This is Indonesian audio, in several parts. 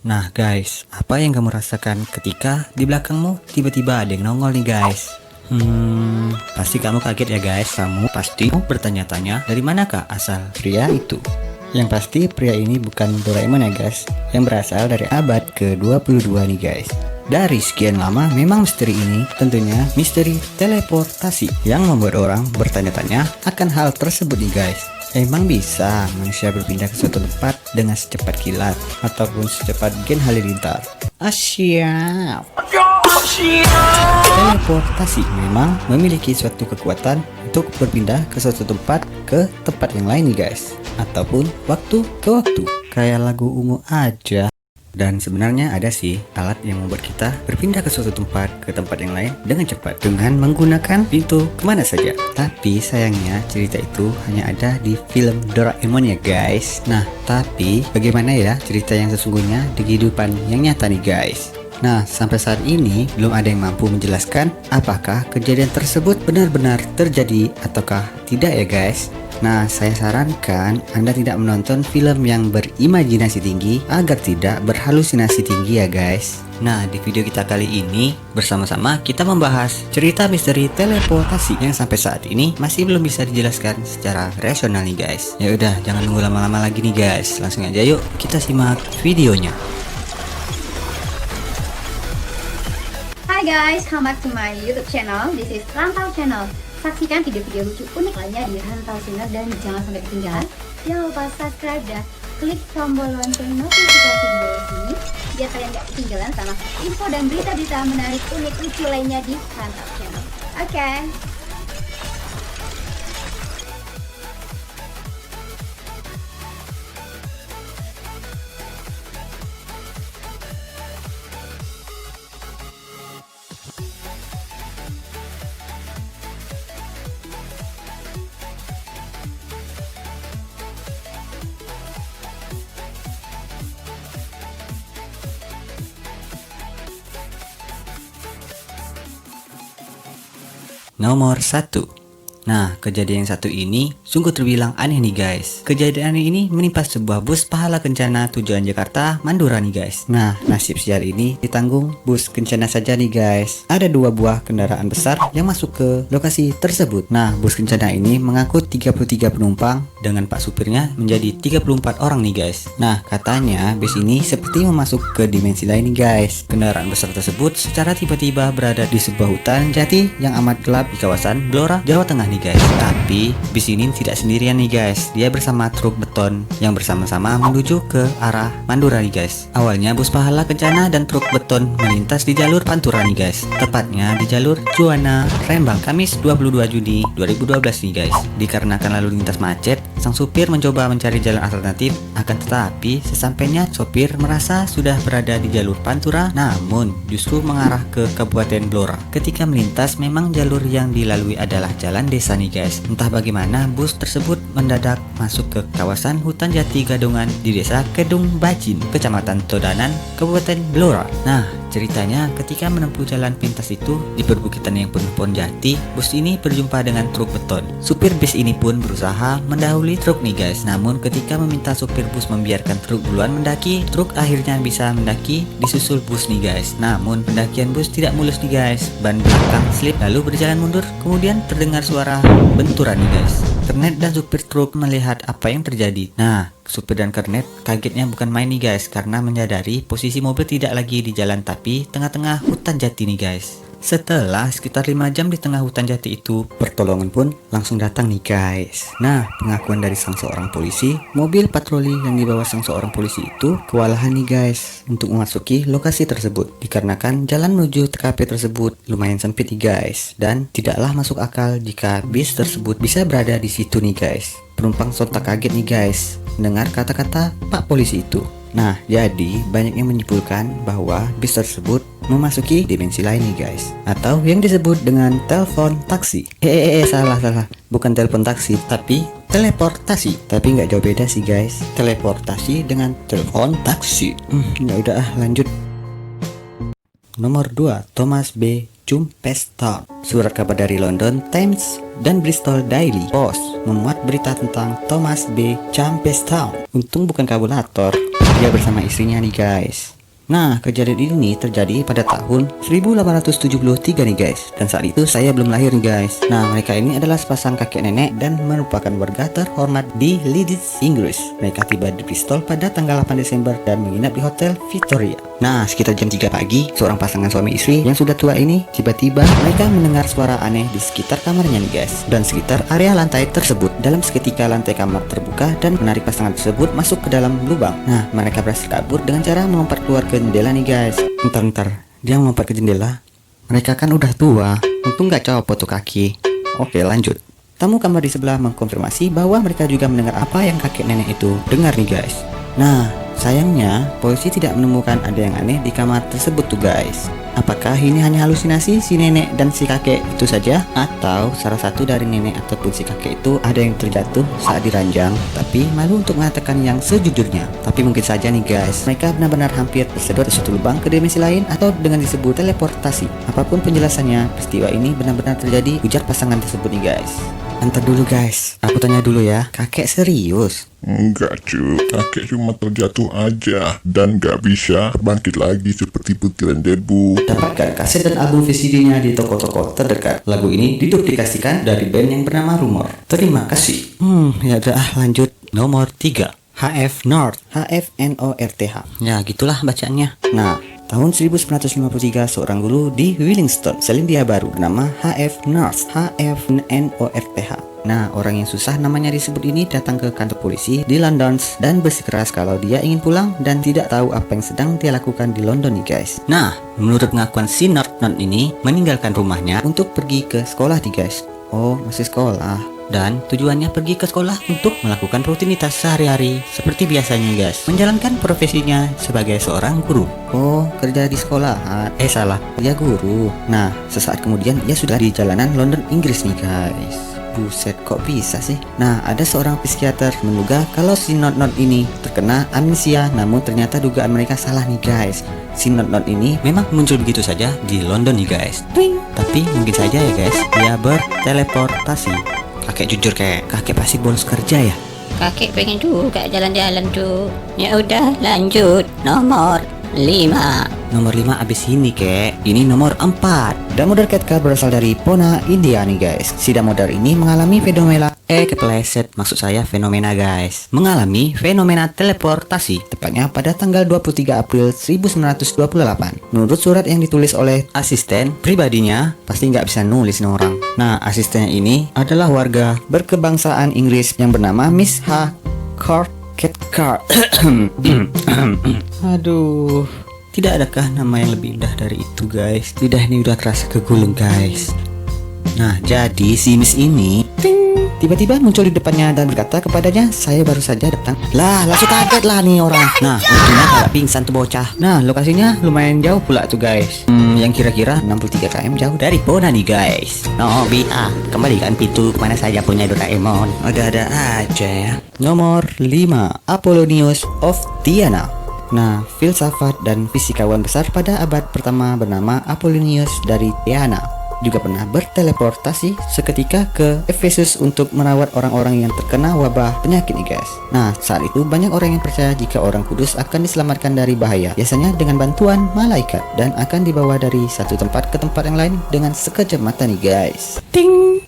Nah guys, apa yang kamu rasakan ketika di belakangmu tiba-tiba ada yang nongol nih guys? Pasti kamu kaget ya guys. Kamu pasti bertanya-tanya dari manakah asal pria itu? Yang pasti pria ini bukan Doraemon ya guys, yang berasal dari abad ke-22 nih guys. Dari sekian lama memang misteri ini tentunya misteri teleportasi yang membuat orang bertanya-tanya akan hal tersebut nih guys. Emang bisa manusia berpindah ke suatu tempat dengan secepat kilat ataupun secepat gen halilintar? Siap. Teleportasi memang memiliki suatu kekuatan untuk berpindah ke suatu tempat ke tempat yang lain nih guys, ataupun waktu ke waktu, kayak lagu ungu aja. Dan sebenarnya ada sih alat yang membuat kita berpindah ke suatu tempat ke tempat yang lain dengan cepat dengan menggunakan pintu kemana saja. Tapi sayangnya cerita itu hanya ada di film Doraemon ya guys. Nah tapi bagaimana ya cerita yang sesungguhnya di kehidupan yang nyata nih guys? Nah sampai saat ini belum ada yang mampu menjelaskan apakah kejadian tersebut benar-benar terjadi ataukah tidak ya guys. Nah, saya sarankan Anda tidak menonton film yang berimajinasi tinggi agar tidak berhalusinasi tinggi ya guys. Nah, di video kita kali ini bersama-sama kita membahas cerita misteri teleportasi yang sampai saat ini masih belum bisa dijelaskan secara rasional nih guys. Ya udah, jangan nunggu lama-lama lagi nih guys. Langsung aja yuk kita simak videonya. Hai guys, welcome back to my YouTube channel. This is Rantau Channel. Saksikan video-video lucu unik lainnya di Rantau Channel dan jangan sampai ketinggalan. Jangan lupa subscribe dan klik tombol lonceng notifikasi di bawah sini biar kalian gak ketinggalan sama info dan berita-berita menarik unik lucu lainnya di Rantau Channel. Oke. Nomor 1. Nah, kejadian yang satu ini sungguh terbilang aneh nih guys. Kejadian ini menimpa sebuah bus pahala kencana tujuan Jakarta Mandura nih guys. Nah, nasib sial ini ditanggung bus kencana saja nih guys. Ada dua buah kendaraan besar yang masuk ke lokasi tersebut. Nah, bus kencana ini mengangkut 33 penumpang dengan pak supirnya menjadi 34 orang nih guys. Nah, katanya bus ini seperti memasuk ke dimensi lain nih guys. Kendaraan besar tersebut secara tiba-tiba berada di sebuah hutan jati yang amat gelap di kawasan Blora, Jawa Tengah nih guys. Tapi bis ini tidak sendirian nih guys. Dia bersama truk beton yang bersama-sama menuju ke arah Mandura nih guys. Awalnya bus pahala kencana dan truk beton melintas di jalur Pantura nih guys. Tepatnya di jalur Juwana Rembang Kamis 22 Juni 2012 nih guys. Dikarenakan lalu lintas macet, sang supir mencoba mencari jalan alternatif. Akan tetapi sesampainya sopir merasa sudah berada di jalur Pantura, namun justru mengarah ke Kabupaten Blora. Ketika melintas memang jalur yang dilalui adalah jalan desa nih guys. Entah bagaimana bus tersebut mendadak masuk ke kawasan hutan jati gadungan di desa Kedung Bajin, Kecamatan Todanan, Kabupaten Blora. Nah, ceritanya ketika menempuh jalan pintas itu di perbukitan yang penuh pohon jati, bus ini berjumpa dengan truk beton. Supir bis ini pun berusaha mendahului truk nih guys. Namun ketika meminta supir bus membiarkan truk duluan mendaki, truk akhirnya bisa mendaki disusul bus nih guys. Namun pendakian bus tidak mulus nih guys. Ban belakang slip lalu berjalan mundur. Kemudian terdengar suara benturan nih guys. Kernet dan supir truk melihat apa yang terjadi. Nah, supir dan kernet kagetnya bukan main nih guys, karena menyadari posisi mobil tidak lagi di jalan tapi tengah-tengah hutan jati nih guys. Setelah sekitar 5 jam di tengah hutan jati itu, pertolongan pun langsung datang nih guys. Nah, pengakuan dari sang seorang polisi, mobil patroli yang dibawa sang seorang polisi itu kewalahan nih guys untuk memasuki lokasi tersebut. Dikarenakan jalan menuju TKP tersebut lumayan sempit nih guys, dan tidaklah masuk akal jika bis tersebut bisa berada di situ nih guys. Penumpang sontak kaget nih guys mendengar kata-kata Pak Polisi itu. Nah, jadi banyak yang menyimpulkan bahwa bis tersebut memasuki dimensi lain nih guys, atau yang disebut dengan telepon taksi. Salah. Bukan telepon taksi, tapi teleportasi. Tapi nggak jauh beda sih guys, teleportasi dengan telepon taksi. Ya udah lanjut. Nomor 2, Thomas B. Chumpestal. Surat kabar dari London Times dan Bristol Daily Post memuat berita tentang Thomas B. Chumpestal. Untung bukan kabulator. dia bersama istrinya nih guys. Nah, kejadian ini terjadi pada tahun 1873 nih guys. Dan saat itu saya belum lahir nih guys. Nah, mereka ini adalah sepasang kakek nenek dan merupakan warga terhormat di Leeds, Inggris. Mereka tiba di Bristol pada tanggal 8 Desember dan menginap di Hotel Victoria. Nah, sekitar jam 3 pagi, seorang pasangan suami istri yang sudah tua ini tiba-tiba mereka mendengar suara aneh di sekitar kamarnya nih guys. Dan sekitar area lantai tersebut. Dalam seketika lantai kamar terbuka dan menarik pasangan tersebut masuk ke dalam lubang. Nah, mereka berhasil kabur dengan cara melompat keluar ke jendela nih guys. Ntar, dia melompat ke jendela. Mereka kan udah tua, untung gak copot tuh kaki. Oke, lanjut. Tamu kamar di sebelah mengkonfirmasi bahwa mereka juga mendengar apa yang kakek nenek itu dengar nih guys. Nah, sayangnya polisi tidak menemukan ada yang aneh di kamar tersebut tuh guys. Apakah ini hanya halusinasi si nenek dan si kakek itu saja? Atau salah satu dari nenek ataupun si kakek itu ada yang terjatuh saat diranjang, tapi malu untuk mengatakan yang sejujurnya. Tapi mungkin saja nih guys, mereka benar-benar hampir tersedot di suatu lubang ke dimensi lain atau dengan disebut teleportasi. Apapun penjelasannya, peristiwa ini benar-benar terjadi, ujar pasangan tersebut nih guys. Antar dulu guys, aku tanya dulu ya, kakek serius? Enggak cu, kakek cuma terjatuh aja dan gak bisa bangkit lagi seperti butiran debu. Dapatkan kaset dan album VCD-nya di toko-toko terdekat. Lagu ini diduplikasikan dari band yang bernama Rumor. Terima kasih. Ya udah lanjut. Nomor 3, HF North. HFNORTH. Ya gitulah bacaannya. Nah, tahun 1953 seorang guru di Willingston, Selandia Baru bernama HF North. HFNORTH. Nah, orang yang susah namanya disebut ini datang ke kantor polisi di London dan bersikeras kalau dia ingin pulang dan tidak tahu apa yang sedang dia lakukan di London nih guys. Nah, menurut pengakuan si North ini meninggalkan rumahnya untuk pergi ke sekolah nih guys. Oh, masih sekolah. Dan tujuannya pergi ke sekolah untuk melakukan rutinitas sehari-hari seperti biasanya guys, menjalankan profesinya sebagai seorang guru. Oh, kerja di sekolah. Salah, dia guru. Nah, sesaat kemudian ia sudah di jalanan London, Inggris nih guys. Buset, kok bisa sih? Nah, ada seorang psikiater menduga kalau si Not ini terkena amnesia, namun ternyata dugaan mereka salah nih guys. Si Not ini memang muncul begitu saja di London nih guys. Tapi mungkin saja ya guys, dia berteleportasi. Kakek jujur kakek pasti bolos kerja ya. Kakek pengen juga jalan-jalan tuh. Ya udah lanjut nomor 5. Nomor 5 abis ini ini nomor 4. Damodar Ketka berasal dari Pona, India nih guys. Si Damodar ini mengalami fenomena kepleset, maksud saya fenomena guys. Mengalami fenomena teleportasi tepatnya pada tanggal 23 April 1928. Menurut surat yang ditulis oleh asisten pribadinya, pasti nggak bisa nulis nih orang. Nah, asistennya ini adalah warga berkebangsaan Inggris yang bernama Miss H. Ketka. Aduh, tidak adakah nama yang lebih indah dari itu guys? Lidah ini udah terasa kegulung guys. Nah, jadi si Miss ini tiba-tiba muncul di depannya dan berkata kepadanya, saya baru saja datang. Lah, langsung kaget lah nih orang. Nah, untungnya agak pingsan tuh bocah. Nah, lokasinya lumayan jauh pula tuh guys. Yang kira-kira 63 km jauh dari Pona nih guys. Nobita, kembalikan pintu kemana saja punya Doraemon. Ada-ada aja ya. Nomor 5, Apollonius of Tyana. Nah, filsafat dan fisikawan besar pada abad pertama bernama Apollonius dari Tyana juga pernah berteleportasi seketika ke Efesus untuk merawat orang-orang yang terkena wabah penyakit nih guys. Nah, saat itu banyak orang yang percaya jika orang kudus akan diselamatkan dari bahaya, biasanya dengan bantuan malaikat, dan akan dibawa dari satu tempat ke tempat yang lain dengan sekejap mata nih guys. Ting.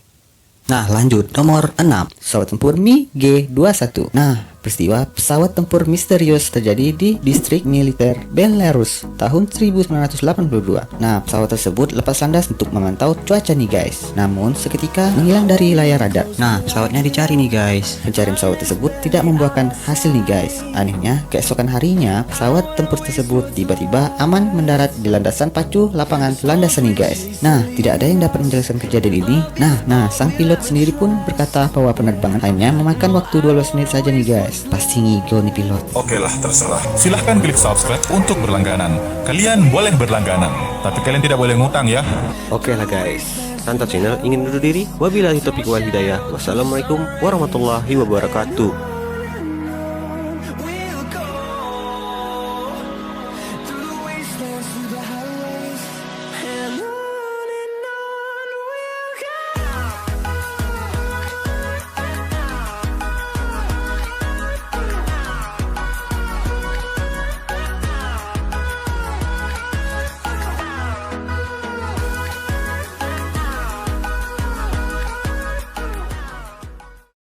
Nah, lanjut nomor 6, pesawat tempur MiG-21. Nah, peristiwa pesawat tempur misterius terjadi di distrik militer Belarus tahun 1982. Nah, pesawat tersebut lepas landas untuk memantau cuaca nih guys. Namun seketika menghilang dari layar radar. Nah, pesawatnya dicari nih guys. Pencarian pesawat tersebut tidak membuahkan hasil nih guys. Anehnya, keesokan harinya pesawat tempur tersebut tiba-tiba aman mendarat di landasan pacu lapangan landasan nih guys. Nah, tidak ada yang dapat menjelaskan kejadian ini. Nah, sang pilot sendiri pun berkata bahwa penerbangan hanya memakan waktu 12 menit saja nih guys. Pasti ngigo nih pilot. Oke lah, terserah. Silahkan klik subscribe untuk berlangganan. Kalian boleh berlangganan, tapi kalian tidak boleh ngutang ya. Oke lah guys, Rantau Channel ingin undur diri. Wabillahi taufiq wal hidayah. Wassalamualaikum warahmatullahi wabarakatuh.